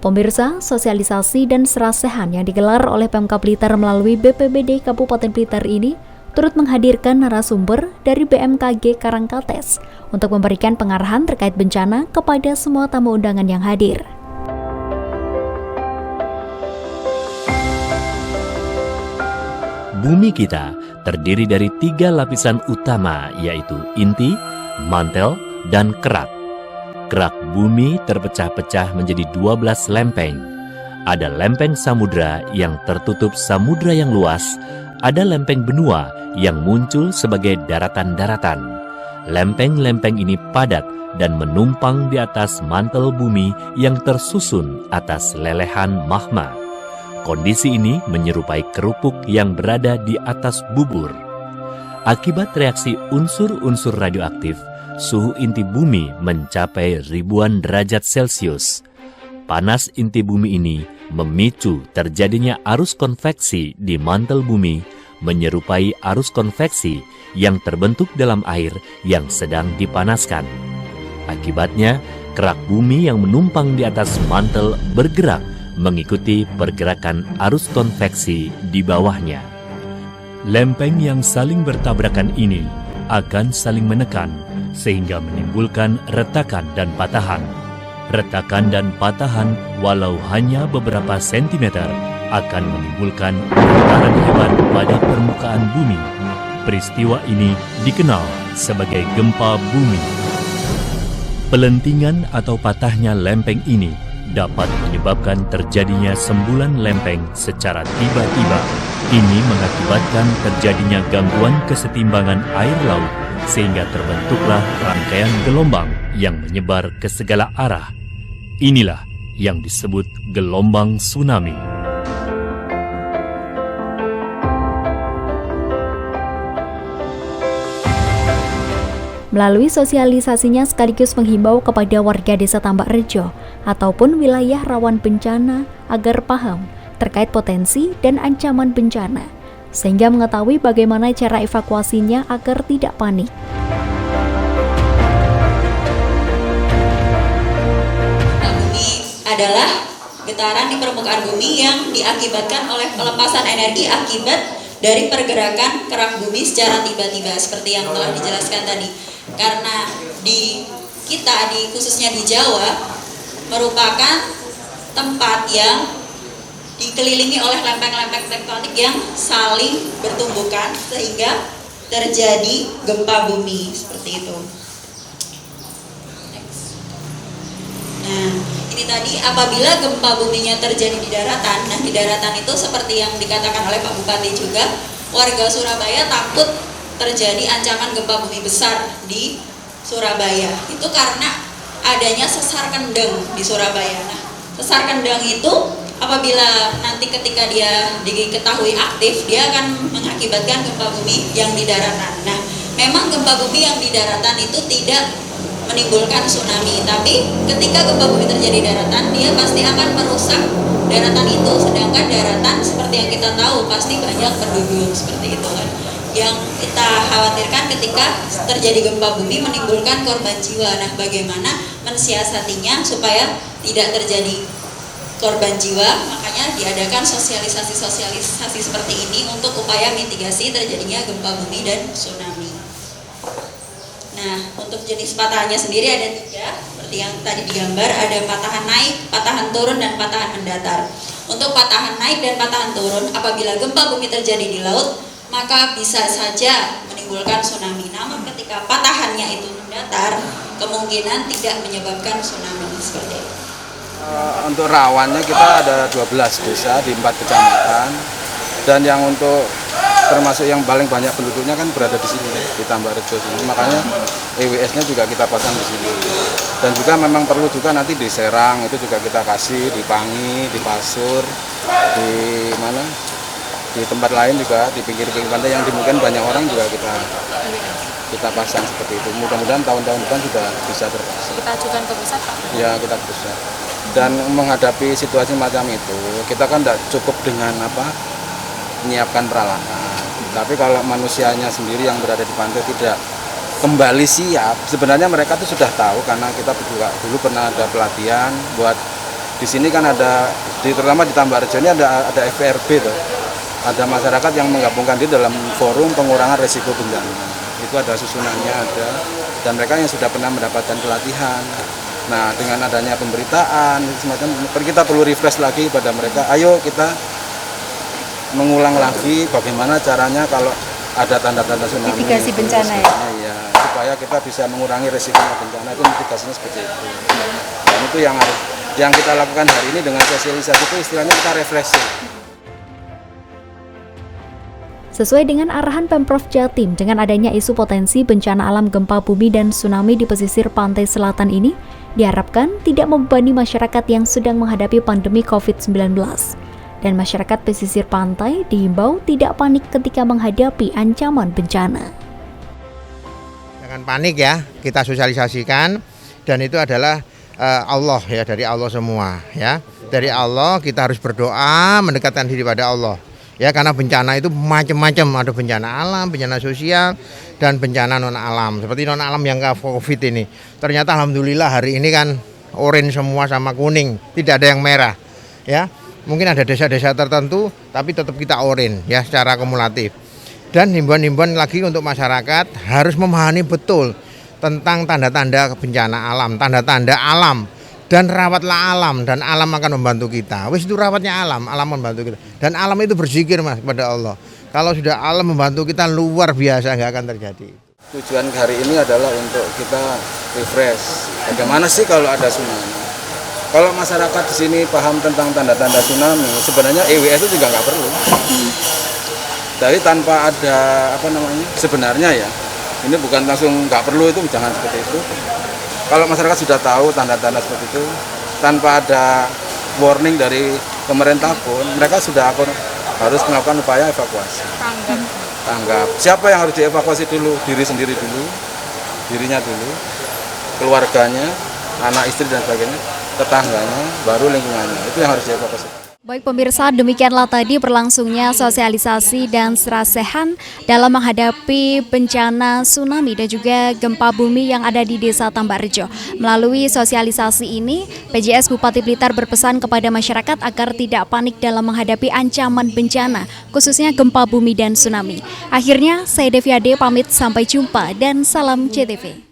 Pemirsa, sosialisasi dan serasehan yang digelar oleh Pemkab Blitar melalui BPBD Kabupaten Blitar ini turut menghadirkan narasumber dari BMKG Karangkates untuk memberikan pengarahan terkait bencana kepada semua tamu undangan yang hadir. Bumi kita terdiri dari 3 lapisan utama, yaitu inti, mantel, dan kerak. Kerak bumi terpecah-pecah menjadi 12 lempeng. Ada lempeng samudra yang tertutup samudra yang luas, ada lempeng benua yang muncul sebagai daratan-daratan. Lempeng-lempeng ini padat dan menumpang di atas mantel bumi yang tersusun atas lelehan magma. Kondisi ini menyerupai kerupuk yang berada di atas bubur. Akibat reaksi unsur-unsur radioaktif, suhu inti bumi mencapai ribuan derajat Celcius. Panas inti bumi ini memicu terjadinya arus konveksi di mantel bumi, menyerupai arus konveksi yang terbentuk dalam air yang sedang dipanaskan. Akibatnya, kerak bumi yang menumpang di atas mantel bergerak mengikuti pergerakan arus konveksi di bawahnya. Lempeng yang saling bertabrakan ini akan saling menekan sehingga menimbulkan retakan dan patahan. Retakan dan patahan walau hanya beberapa sentimeter akan menimbulkan getaran hebat pada permukaan bumi. Peristiwa ini dikenal sebagai gempa bumi. Pelentingan atau patahnya lempeng ini dapat menyebabkan terjadinya sembulan lempeng secara tiba-tiba. Ini mengakibatkan terjadinya gangguan kesetimbangan air laut sehingga terbentuklah rangkaian gelombang yang menyebar ke segala arah. Inilah yang disebut gelombang tsunami. Melalui sosialisasinya sekaligus menghimbau kepada warga desa Tambak Rejo ataupun wilayah rawan bencana agar paham terkait potensi dan ancaman bencana, sehingga mengetahui bagaimana cara evakuasinya agar tidak panik. Bumi adalah getaran di permukaan bumi yang diakibatkan oleh pelepasan energi akibat dari pergerakan kerak bumi secara tiba-tiba seperti yang telah dijelaskan tadi. Karena di khususnya di Jawa merupakan tempat yang dikelilingi oleh lempeng-lempeng tektonik yang saling bertumbukan sehingga terjadi gempa bumi seperti itu. Nah, ini tadi apabila gempa buminya terjadi di daratan, nah di daratan itu seperti yang dikatakan oleh Pak Bupati juga, warga Surabaya takut terjadi ancaman gempa bumi besar di Surabaya. Itu karena adanya sesar kendeng di Surabaya. Nah, sesar kendeng itu apabila nanti ketika dia diketahui aktif, dia akan mengakibatkan gempa bumi yang di daratan. Nah, memang gempa bumi yang di daratan itu tidak menimbulkan tsunami, tapi ketika gempa bumi terjadi di daratan, dia pasti akan merusak daratan itu. Sedangkan daratan seperti yang kita tahu pasti banyak penduduk seperti itu kan. Yang kita khawatirkan ketika terjadi gempa bumi menimbulkan korban jiwa. Nah, bagaimana mensiasatinya supaya tidak terjadi korban jiwa? Makanya diadakan sosialisasi seperti ini untuk upaya mitigasi terjadinya gempa bumi dan tsunami. Nah, untuk jenis patahannya sendiri ada 3, seperti yang tadi digambar, ada patahan naik, patahan turun, dan patahan mendatar. Untuk patahan naik dan patahan turun, apabila gempa bumi terjadi di laut, maka bisa saja menimbulkan tsunami. Namun ketika patahannya itu mendatar, kemungkinan tidak menyebabkan tsunami seperti itu. Untuk rawannya kita ada 12 desa di 4 kecamatan, dan yang untuk termasuk yang paling banyak penduduknya kan berada di sini di Tambak Rejo sini. Makanya EWS-nya juga kita pasang di sini. Dan juga memang perlu juga nanti di Serang itu juga kita kasih, di Pangi, di Pasur, di mana? Di tempat lain juga, di pinggir-pinggir pantai yang dimungkinkan banyak orang juga kita pasang seperti itu. Mudah-mudahan tahun-tahun depan sudah bisa terpasang. Kita ajukan ke pusat, Pak? Ya, kita ke pusat. Dan menghadapi situasi macam itu, kita kan tidak cukup dengan menyiapkan peralatan. Tapi kalau manusianya sendiri yang berada di pantai tidak kembali siap, sebenarnya mereka tuh sudah tahu karena kita juga dulu pernah ada pelatihan buat di sini kan ada, terutama di Tambarrejo ini ada FPRB tuh. Ada masyarakat yang menggabungkan di dalam forum pengurangan risiko bencana. Itu ada susunannya ada, dan mereka yang sudah pernah mendapatkan pelatihan. Nah, dengan adanya pemberitaan semacam, kita perlu refresh lagi pada mereka. Ayo kita mengulang lagi bagaimana caranya kalau ada tanda-tanda tsunami. Mitigasi bencana ya? Ya, supaya kita bisa mengurangi risikonya bencana, itu mitigasinya seperti itu. Dan itu yang kita lakukan hari ini dengan sosialisasi itu istilahnya kita refreshing. Sesuai dengan arahan Pemprov Jatim, dengan adanya isu potensi bencana alam gempa bumi dan tsunami di pesisir pantai selatan ini, diharapkan tidak membebani masyarakat yang sedang menghadapi pandemi COVID-19. Dan masyarakat pesisir pantai dihimbau tidak panik ketika menghadapi ancaman bencana. Jangan panik ya, kita sosialisasikan, dan itu adalah Allah ya, dari Allah semua ya. Dari Allah kita harus berdoa, mendekatkan diri pada Allah. Ya, karena bencana itu macam-macam, ada bencana alam, bencana sosial, dan bencana non alam. Seperti non alam yang COVID ini. Ternyata alhamdulillah hari ini kan orange semua sama kuning, tidak ada yang merah. Ya, mungkin ada desa-desa tertentu, tapi tetap kita orange ya secara kumulatif. Dan himbauan-himbauan lagi untuk masyarakat harus memahami betul tentang tanda-tanda bencana alam, tanda-tanda alam. Dan rawatlah alam, dan alam akan membantu kita. Wis itu rawatnya alam membantu kita. Dan alam itu berzikir mas kepada Allah. Kalau sudah alam membantu kita luar biasa, nggak akan terjadi. Tujuan hari ini adalah untuk kita refresh. Bagaimana sih kalau ada tsunami? Kalau masyarakat di sini paham tentang tanda-tanda tsunami, sebenarnya EWS itu juga nggak perlu. Jadi tanpa ada sebenarnya ya, ini bukan langsung nggak perlu, itu jangan seperti itu. Kalau masyarakat sudah tahu tanda-tanda seperti itu, tanpa ada warning dari pemerintah pun, mereka sudah harus melakukan upaya evakuasi. Tanggap. Siapa yang harus dievakuasi dulu? Diri sendiri dulu, dirinya dulu, keluarganya, anak istri dan sebagainya, tetangganya, baru lingkungannya. Itu yang harus dievakuasi. Baik pemirsa, demikianlah tadi berlangsungnya sosialisasi dan serasehan dalam menghadapi bencana tsunami dan juga gempa bumi yang ada di Desa Tambarrejo. Melalui sosialisasi ini, PJS Bupati Blitar berpesan kepada masyarakat agar tidak panik dalam menghadapi ancaman bencana, khususnya gempa bumi dan tsunami. Akhirnya, saya Devi Ade pamit, sampai jumpa dan salam CTV.